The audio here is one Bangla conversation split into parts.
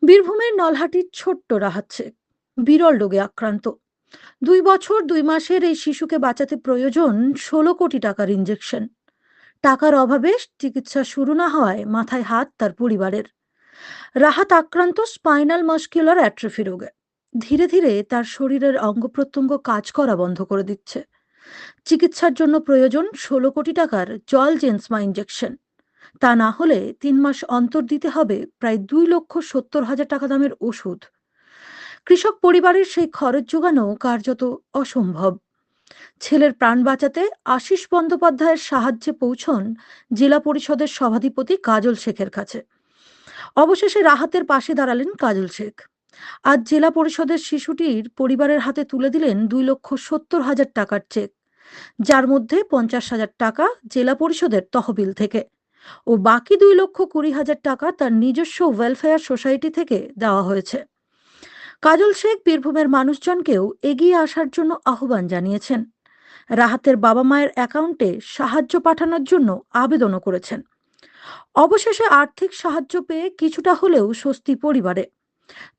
বীরভূমের নলহাটির ছোট্ট রাহাত শেখ বিরল রোগে আক্রান্ত। 2 বছর 2 মাসের এই শিশুকে বাঁচাতে প্রয়োজন 16 কোটি টাকার ইঞ্জেকশন। টাকার অভাবে চিকিৎসা শুরু না হওয়ায় মাথায় হাত তার পরিবারের। রাহাত আক্রান্ত স্পাইনাল মাস্কুলার অ্যাট্রফি রোগে। ধীরে ধীরে তার শরীরের অঙ্গ প্রত্যঙ্গ কাজ করা বন্ধ করে দিচ্ছে। চিকিৎসার জন্য প্রয়োজন 16 কোটি টাকার জল জেন্সমা ইঞ্জেকশন। তা না হলে 3 মাস অন্তর দিতে হবে প্রায় 2,70,000 টাকা দামের ওষুধ। কৃষক পরিবারের সেই খরচ যোগানো কার্যত অসম্ভব। ছেলের প্রাণ বাঁচাতে আশিস বন্দ্যোপাধ্যায়ের সাহায্যে পৌঁছন জেলা পরিষদের সভাধিপতি কাজল শেখের কাছে। অবশেষে রাহাতের পাশে দাঁড়ালেন কাজল শেখ। আজ জেলা পরিষদের শিশুটির পরিবারের হাতে তুলে দিলেন 2,70,000 টাকার চেক, যার মধ্যে 50,000 টাকা জেলা পরিষদের তহবিল থেকে ও বাকি 2,20,000 টাকা তার নিজস্ব ওয়েলফেয়ার সোসাইটি থেকে দেওয়া হয়েছে। কাজল শেখ বীরভূমের মানুষজনকেও এগিয়ে আসার জন্য আহ্বান জানিয়েছেন। রাহাতের বাবা মায়ের অ্যাকাউন্টে সাহায্য পাঠানোর জন্য আবেদনও করেছেন। অবশেষে আর্থিক সাহায্য পেয়ে কিছুটা হলেও স্বস্তি পরিবারে।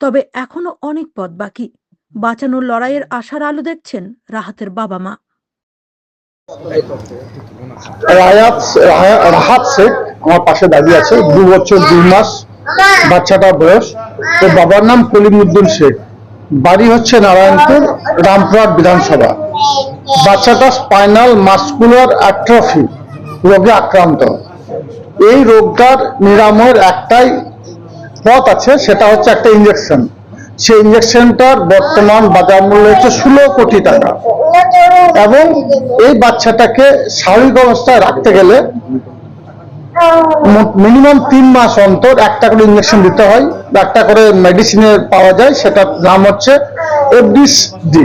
তবে এখনো অনেক পথ বাকি। বাঁচানোর লড়াইয়ের আশার আলো দেখছেন রাহাতের বাবা মা। রাহাত শেখ আমার পাশে দাঁড়িয়ে আছে। 2 বছর 2 মাস বাচ্চাটার বয়স। ওর বাবার নাম কলিমুদ্দিন শেখ, বাড়ি হচ্ছে নারায়ণপুর, রামপুরহাট বিধানসভা। বাচ্চাটা স্পাইনাল মাস্কুলার অ্যাট্রফি রোগে আক্রান্ত। এই রোগটার নিরাময়ের একটাই পথ আছে, সেটা হচ্ছে একটা ইঞ্জেকশন। সেই ইঞ্জেকশনটার বর্তমান বাজার মূল্য হচ্ছে 16 কোটি টাকা। এবং এই বাচ্চাটাকে স্বাভাবিক অবস্থায় রাখতে গেলে মিনিমাম 3 মাস অন্তর একটা করে ইঞ্জেকশন দিতে হয়। একটা করে মেডিসিনে পাওয়া যায়, সেটার নাম হচ্ছে এফডিসডি।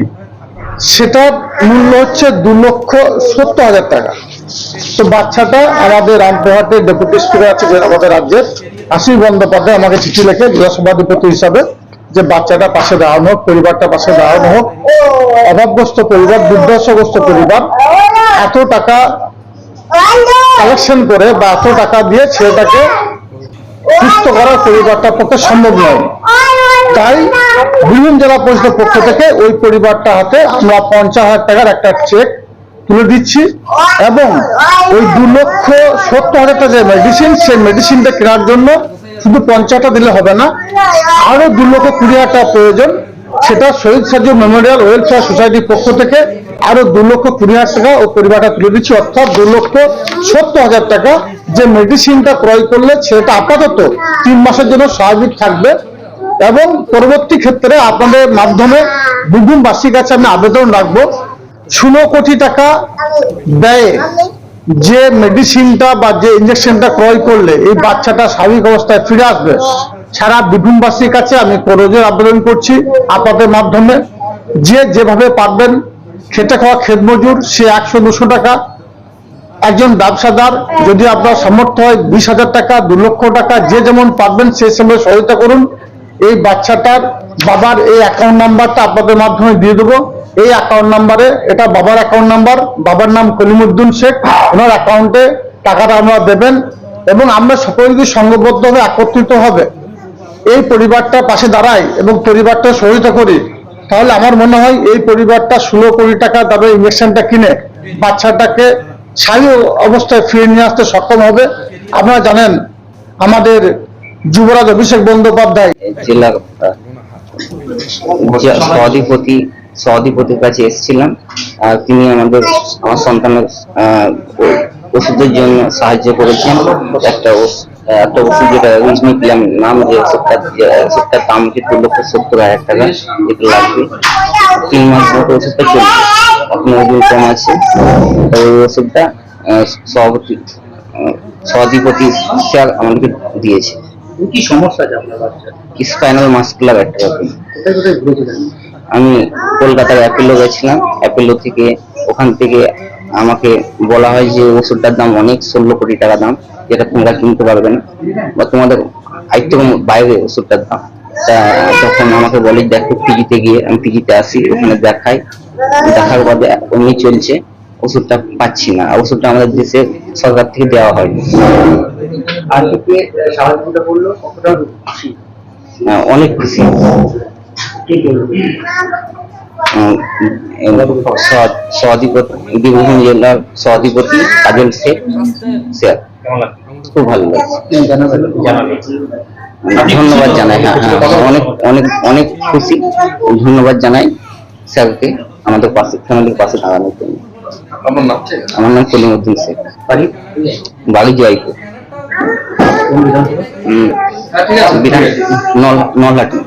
সেটার মূল্য হচ্ছে 2,70,000 টাকা। তো বাচ্চাটা আমাদের রামপুরহাটের ডেপুটি স্পিকার আছে আমাদের রাজ্যের আশিস বন্দ্যোপাধ্যায় আমাকে চিঠি লেখে জেলা সভাধিপতি হিসাবে, যে বাচ্চাটা পাশে দাঁড়ানো হোক, পরিবারটা পাশে দাঁড়ানো হোক। অভাবগ্রস্ত পরিবার, দুর্দশাগ্রস্ত পরিবার এত টাকা কালেকশন করে বা এত টাকা দিয়ে ছেলেটাকে সুস্থ করার পরিবারটার পক্ষে সম্ভব নয়। তাই বীরভূম জেলা পরিষদের পক্ষ থেকে ওই পরিবারটা হাতে আমরা 50,000 টাকার একটা চেক তুলে দিচ্ছি। এবং ওই 2,70,000 টাকা যে মেডিসিন, সেই মেডিসিনটা কেনার জন্য শুধু 50টা দিলে হবে না, আরো 2,20,000 টাকা প্রয়োজন। সেটা শহীদ সার্জি মেমোরিয়াল ওয়েলফেয়ার সোসাইটির পক্ষ থেকে আরো 2,20,000 টাকা ও পরিবারটা তুলে দিচ্ছি। অর্থাৎ 2,70,000 টাকা যে মেডিসিনটা ক্রয় করলে সেটা আপাতত 3 মাসের জন্য স্বাভাবিক থাকবে। এবং পরবর্তী ক্ষেত্রে আপনাদের মাধ্যমে বীরভূমবাসীর কাছে আমি আবেদন রাখবো, 16 কোটি টাকা ব্যয়ে যে মেডিসিনটা বা যে ইঞ্জেকশনটা ক্রয় করলে এই বাচ্চাটা স্বাভাবিক অবস্থায় ফিরে আসবে, সারা বীরভূমবাসীর কাছে আমি করজোড়ে আবেদন করছি আপনাদের মাধ্যমে, যে যেভাবে পারবেন, খেটে খাওয়া খেত মজুর সে 100-200 টাকা, একজন ব্যবসাদার যদি আপনার সামর্থ্য হয় 20,000 টাকা, 2,00,000 টাকা, যে যেমন পারবেন সেই সময় সহায়তা করুন। এই বাচ্চাটার বাবার এই অ্যাকাউন্ট নাম্বারটা আপনাদের মাধ্যমে দিয়ে দেবো। এই অ্যাকাউন্ট নাম্বারে, এটা বাবার অ্যাকাউন্ট নাম্বার, বাবার নাম কলিমুদ্দিন শেখ, ওনার অ্যাকাউন্টে টাকাটা আমরা দেবেন। এবং আমরা সকলে যদি সংঘবদ্ধ হয়ে একত্রিত হবে এই পরিবারটার পাশে দাঁড়াই এবং পরিবারটা সহায়তা করি, তাহলে আমার মনে হয় এই পরিবারটা 16 কোটি টাকা তাদের ইঞ্জেকশনটা কিনে বাচ্চাটাকে স্বাভাবিক অবস্থায় ফিরে নিয়ে আসতে সক্ষম হবে। আপনারা জানেন আমাদের যুবরাজ অভিষেক বন্দ্যোপাধ্যায় জেলা সভাধিপতির কাছে এসেছিলাম। আর তিনি আমার সন্তানের ওষুধের জন্য সাহায্য করেছেন। একটা ওষুধ যেটা রিজনিক্লাম নাম, যে ওষুধটার দাম হচ্ছে 2,70,000 টাকা। যেটা লাগবে 3 মাস মতো ওষুধটা চলবে, এখন ওজন কম আছে। ওই ওষুধটা সভাধিপতি স্যার আমাদেরকে দিয়েছে। কি সমস্যা আছে আপনার বাচ্চার? Spinal muscular atrophy. কোথায় কোথায় ঘুরেছিলেন? আমি কলকাতার অ্যাপেলো গেছিলাম। অ্যাপেলো থেকে ওখান থেকে আমাকে বলা হয় যে ওষুধটার দাম অনেক, 16 কোটি টাকা দাম, যেটা তোমরা কিনতে পারবে না বা তোমাদের আয়ত্তের বাইরে ওষুধটার দাম। তা তখন আমাকে বলে দেখো পিজিতে গিয়ে, আমি পিজিতে আসি, ওখানে দেখাই, দেখার বাদে এমনি চলছে, ওষুধটা পাচ্ছি না। ওষুধটা আমাদের দেশে সরকার থেকে দেওয়া হয়। আর সাহায্যটা করলো, কতটা খুশি? অনেক খুশি। কি বলবো? সভাধিপতি বীরভূম জেলার সভাধিপতি কাজল শেখ স্যার, খুব ভালো লাগছে। ধন্যবাদ জানাই, হ্যাঁ হ্যাঁ, অনেক অনেক অনেক খুশি। ধন্যবাদ জানাই স্যারকে আমাদের পাশে, ফ্যামিলির পাশে দাঁড়ানোর জন্য। আমার নাম কলিমউদ্দিন শেখ, বাড়ি জয়পুর, কোন বিধানসভা? বিধান নলহাটি।